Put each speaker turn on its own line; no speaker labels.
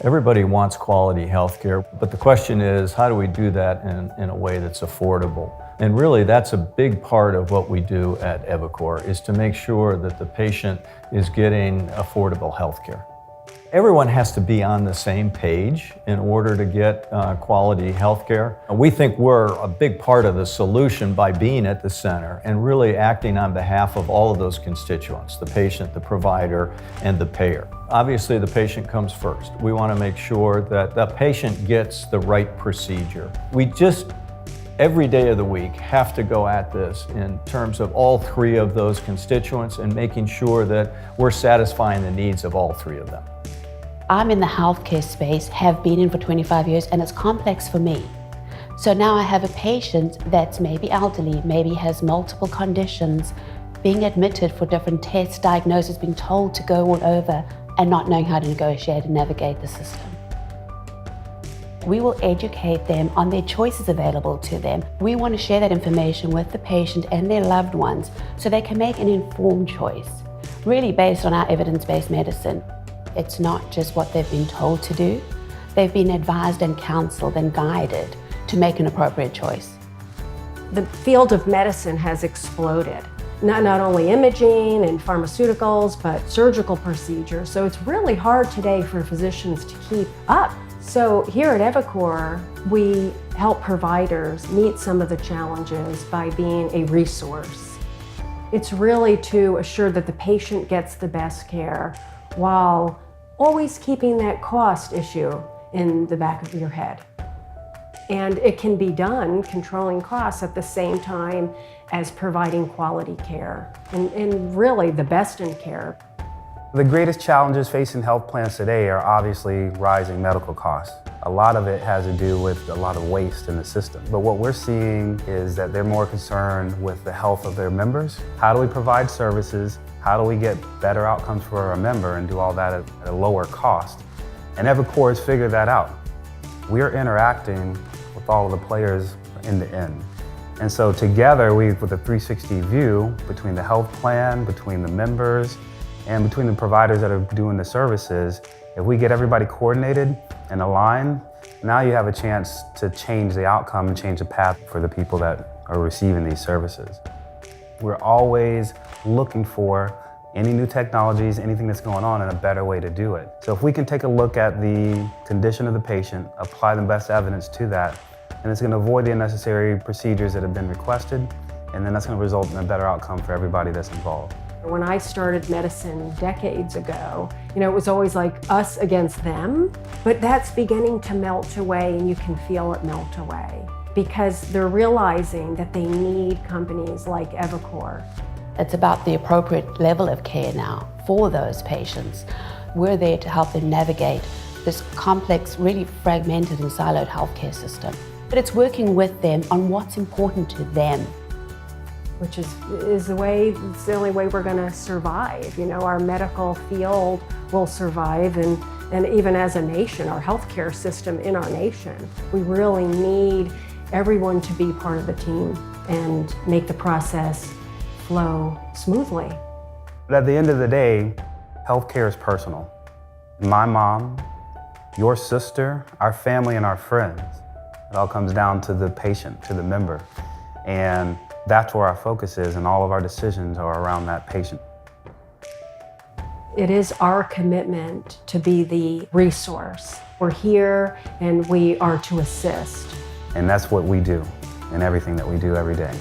Everybody wants quality healthcare, but the question is, how do we do that in a way that's affordable? And really, that's a big part of what we do at eviCore, is to make sure that the patient is getting affordable healthcare. Everyone has to be on the same page in order to get quality healthcare. We think we're a big part of the solution by being at the center and really acting on behalf of all of those constituents, the patient, the provider, and the payer. Obviously, the patient comes first. We want to make sure that the patient gets the right procedure. We just, every day of the week, have to go at this in terms of all three of those constituents and making sure that we're satisfying the needs of all three of them.
I'm in the healthcare space, have been in for 25 years, and it's complex for me. So now I have a patient that's maybe elderly, maybe has multiple conditions, being admitted for different tests, diagnoses, being told to go all over, and not knowing how to negotiate and navigate the system. We will educate them on their choices available to them. We want to share that information with the patient and their loved ones so they can make an informed choice, really based on our evidence-based medicine. It's not just what they've been told to do. They've been advised and counseled and guided to make an appropriate choice.
The field of medicine has exploded. Not only imaging and pharmaceuticals, but surgical procedures. So it's really hard today for physicians to keep up. So here at eviCore, we help providers meet some of the challenges by being a resource. It's really to assure that the patient gets the best care while always keeping that cost issue in the back of your head. And it can be done, controlling costs at the same time as providing quality care and really the best in care.
The greatest challenges facing health plans today are obviously rising medical costs. A lot of it has to do with a lot of waste in the system. But what we're seeing is that they're more concerned with the health of their members. How do we provide services? How do we get better outcomes for our member and do all that at a lower cost? And eviCore has figured that out. We're interacting with all of the players end to end. And so together, with a 360 view between the health plan, between the members, and between the providers that are doing the services, if we get everybody coordinated and aligned, now you have a chance to change the outcome and change the path for the people that are receiving these services. We're always looking for any new technologies, anything that's going on, and a better way to do it. So if we can take a look at the condition of the patient, apply the best evidence to that, and it's going to avoid the unnecessary procedures that have been requested, and then that's going to result in a better outcome for everybody that's involved.
When I started medicine decades ago, it was always like us against them, but that's beginning to melt away, and you can feel it melt away because they're realizing that they need companies like eviCore.
It's about the appropriate level of care now for those patients. We're there to help them navigate this complex, really fragmented and siloed healthcare system. But it's working with them on what's important to them.
Which is the only way we're going to survive. Our medical field will survive, and even as a nation, our healthcare system in our nation, we really need everyone to be part of the team and make the process flow smoothly.
But at the end of the day, healthcare is personal. My mom, your sister, our family, and our friends. It all comes down to the patient, to the member. And that's where our focus is, and all of our decisions are around that patient.
It is our commitment to be the resource. We're here and we are to assist.
And that's what we do in everything that we do every day.